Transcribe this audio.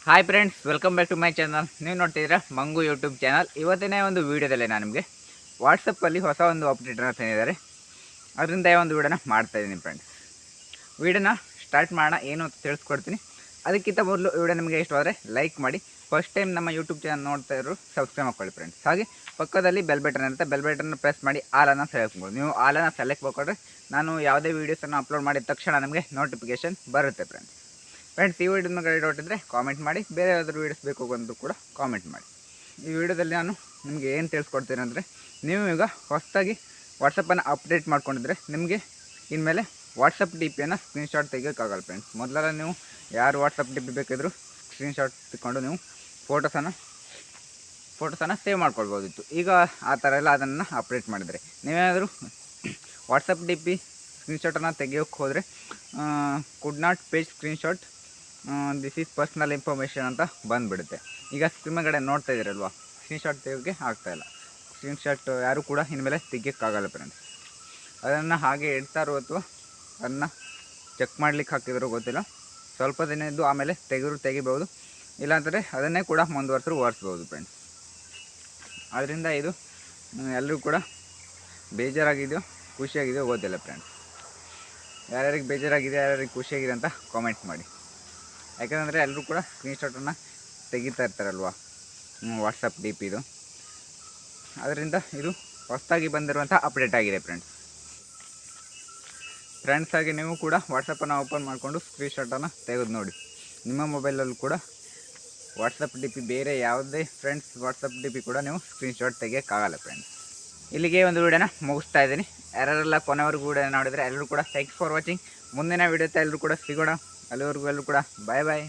Hi friends, welcome back to my channel. ನೀವು ನೋಡ್ತಿದ್ದೀರಾ ಮಂಗು YouTube channel. ಇವತ್ತಿನ ಒಂದು ವೀಡಿಯೋದಲ್ಲಿ ನಾನು ನಿಮಗೆ ವಾಟ್ಸಪ್ಪಲ್ಲಿ ಹೊಸ ಒಂದು ಅಪ್ಡೇಟನ್ನು ತಂದಿದ್ದಾರೆ. ಅದರಿಂದ ಒಂದು ವೀಡಿಯೋನ ಮಾಡ್ತಾಯಿದ್ದೀನಿ ಫ್ರೆಂಡ್ಸ್. ವೀಡಿಯೋನ ಸ್ಟಾರ್ಟ್ ಮಾಡೋಣ, ಏನು ಅಂತ ತಿಳಿಸ್ಕೊಡ್ತೀನಿ. ಅದಕ್ಕಿಂತ ಮೊದಲು ವೀಡಿಯೋ ನಿಮಗೆ ಇಷ್ಟವಾದರೆ ಲೈಕ್ ಮಾಡಿ. ಫಸ್ಟ್ ಟೈಮ್ ನಮ್ಮ ಯೂಟ್ಯೂಬ್ ಚಾನಲ್ ನೋಡ್ತಾ ಇರೋರು ಸಬ್ಸ್ಕ್ರೈಬ್ ಮಾಡ್ಕೊಳ್ಳಿ ಫ್ರೆಂಡ್ಸ್. ಹಾಗೆ ಪಕ್ಕದಲ್ಲಿ ಬೆಲ್ ಬಟನ್ ಇರುತ್ತೆ, ಬೆಲ್ ಬಟನ್ನ ಪ್ರೆಸ್ ಮಾಡಿ ಆಲನ್ನು ಸೆಲೆಕ್ಟ್ ಮಾಡಿ. ನೀವು ಆಲನ್ನು ಸೆಲೆಕ್ಟ್ ಮಾಡಿಕೊಂಡ್ರೆ ನಾನು ಯಾವುದೇ ವೀಡಿಯೋಸನ್ನು ಅಪ್ಲೋಡ್ ಮಾಡಿದ ತಕ್ಷಣ ನಮಗೆ ನೋಟಿಫಿಕೇಷನ್ ಬರುತ್ತೆ ಫ್ರೆಂಡ್ಸ್. ಈ ವಿಡಿಯೋ ಮೇಲೆ ಡೌಟ್ ಇದ್ದರೆ ಕಾಮೆಂಟ್ ಮಾಡಿ. ಬೇರೆ ಯಾವ್ದಾದ್ರು ವೀಡಿಯೋಸ್ ಬೇಕು ಅಂದರೂ ಕೂಡ ಕಾಮೆಂಟ್ ಮಾಡಿ. ಈ ವಿಡಿಯೋದಲ್ಲಿ ನಾನು ನಿಮಗೆ ಏನು ತಿಳಿಸ್ಕೊಡ್ತೀನಿ ಅಂದರೆ, ನೀವು ಈಗ ಹೊಸದಾಗಿ ವಾಟ್ಸಪ್ಪನ್ನು ಅಪ್ಡೇಟ್ ಮಾಡ್ಕೊಂಡಿದ್ರೆ ನಿಮಗೆ ಇನ್ಮೇಲೆ ವಾಟ್ಸಪ್ ಡಿ ಪಿಯನ್ನು ಸ್ಕ್ರೀನ್ಶಾಟ್ ತೆಗಿಯೋಕ್ಕಾಗಲ್ಲ ಫ್ರೆಂಡ್ಸ್. ಮೊದಲೆಲ್ಲ ನೀವು ಯಾರು ವಾಟ್ಸಪ್ ಡಿ ಪಿ ಬೇಕಿದ್ದರೂ ಸ್ಕ್ರೀನ್ಶಾಟ್ ತೆಗೆದುಕೊಂಡು ನೀವು ಫೋಟೋಸನ್ನು ಸೇವ್ ಮಾಡ್ಕೊಳ್ಬೋದಿತ್ತು. ಈಗ ಆ ಥರ ಎಲ್ಲ ಅದನ್ನು ಅಪ್ಡೇಟ್ ಮಾಡಿದರೆ, ನೀವೇನಾದರೂ ವಾಟ್ಸಪ್ ಡಿ ಪಿ ಸ್ಕ್ರೀನ್ಶಾಟನ್ನು ತೆಗಿಯೋಕ್ಕೆ ಹೋದರೆ could not page screenshot, this is personal information ಅಂತ ಬಂದುಬಿಡುತ್ತೆ. ಈಗ ಸ್ಕ್ರೀನ್ ಕಡೆ ನೋಡ್ತಾ ಇದ್ದೀರಲ್ವ, ಸ್ಕ್ರೀನ್ಶಾಟ್ ತೆಗಿಯೋಕ್ಕೆ ಆಗ್ತಾಯಿಲ್ಲ. ಸ್ಕ್ರೀನ್ಶಾಟ್ ಯಾರೂ ಕೂಡ ಇನ್ಮೇಲೆ ತೆಗಿಯೋಕ್ಕಾಗಲ್ಲ ಫ್ರೆಂಡ್ಸ್. ಅದನ್ನು ಹಾಗೆ ಇಡ್ತಾರೋ ಅಥವಾ ಅದನ್ನು ಚೆಕ್ ಮಾಡ್ಲಿಕ್ಕೆ ಹಾಕಿದ್ರು ಗೊತ್ತಿಲ್ಲ. ಸ್ವಲ್ಪ ದಿನ ಇದ್ದು ಆಮೇಲೆ ತೆಗಿಬೋದು, ಇಲ್ಲಾಂದರೆ ಅದನ್ನೇ ಕೂಡ ಓಡಿಸ್ಬೋದು ಫ್ರೆಂಡ್ಸ್. ಅದರಿಂದ ಇದು ಎಲ್ಲರೂ ಕೂಡ ಬೇಜಾರಾಗಿದೆಯೋ ಖುಷಿಯಾಗಿದೆಯೋ ಗೊತ್ತಿಲ್ಲ ಫ್ರೆಂಡ್ಸ್. ಯಾರ್ಯಾರಿಗೆ ಬೇಜಾರಾಗಿದೆ, ಯಾರ್ಯಾರಿಗೆ ಖುಷಿಯಾಗಿದೆ ಅಂತ ಕಾಮೆಂಟ್ ಮಾಡಿ. ಯಾಕಂದರೆ ಎಲ್ಲರೂ ಕೂಡ ಸ್ಕ್ರೀನ್ಶಾಟನ್ನು ತೆಗಿತಾ ಇರ್ತಾರಲ್ವ ವಾಟ್ಸಪ್ ಡಿ ಪಿದು. ಅದರಿಂದ ಇದು ಹೊಸದಾಗಿ ಬಂದಿರುವಂಥ ಅಪ್ಡೇಟ್ ಆಗಿದೆ ಫ್ರೆಂಡ್ಸ್. ಹಾಗೆ ನೀವು ಕೂಡ ವಾಟ್ಸಪ್ಪನ್ನು ಓಪನ್ ಮಾಡಿಕೊಂಡು ಸ್ಕ್ರೀನ್ಶಾಟನ್ನು ತೆಗೆದು ನೋಡಿ. ನಿಮ್ಮ ಮೊಬೈಲಲ್ಲೂ ಕೂಡ ವಾಟ್ಸಪ್ ಡಿ ಪಿ ಬೇರೆ ಯಾವುದೇ ಫ್ರೆಂಡ್ಸ್ ವಾಟ್ಸಪ್ ಡಿ ಪಿ ಕೂಡ ನೀವು ಸ್ಕ್ರೀನ್ಶಾಟ್ ತೆಗಿಯೋಕ್ಕಾಗಲ್ಲ ಫ್ರೆಂಡ್ಸ್. ಇಲ್ಲಿಗೆ ಒಂದು ವೀಡಿಯೋನ ಮುಗಿಸ್ತಾ ಇದ್ದೀನಿ. ಯಾರೆಲ್ಲ ಕೊನೆವರೆಗೂ ವೀಡಿಯೋ ನೋಡಿದರೆ ಎಲ್ಲರೂ ಕೂಡ ಥ್ಯಾಂಕ್ಸ್ ಫಾರ್ ವಾಚಿಂಗ್. ಮುಂದಿನ ವೀಡಿಯೋ ಎಲ್ಲರೂ ಕೂಡ ಸಿಗೋಣ. ಅಲ್ಲಿವರೆಗೂ ಎಲ್ಲರೂ ಕೂಡ ಬಾಯ್ ಬಾಯ್.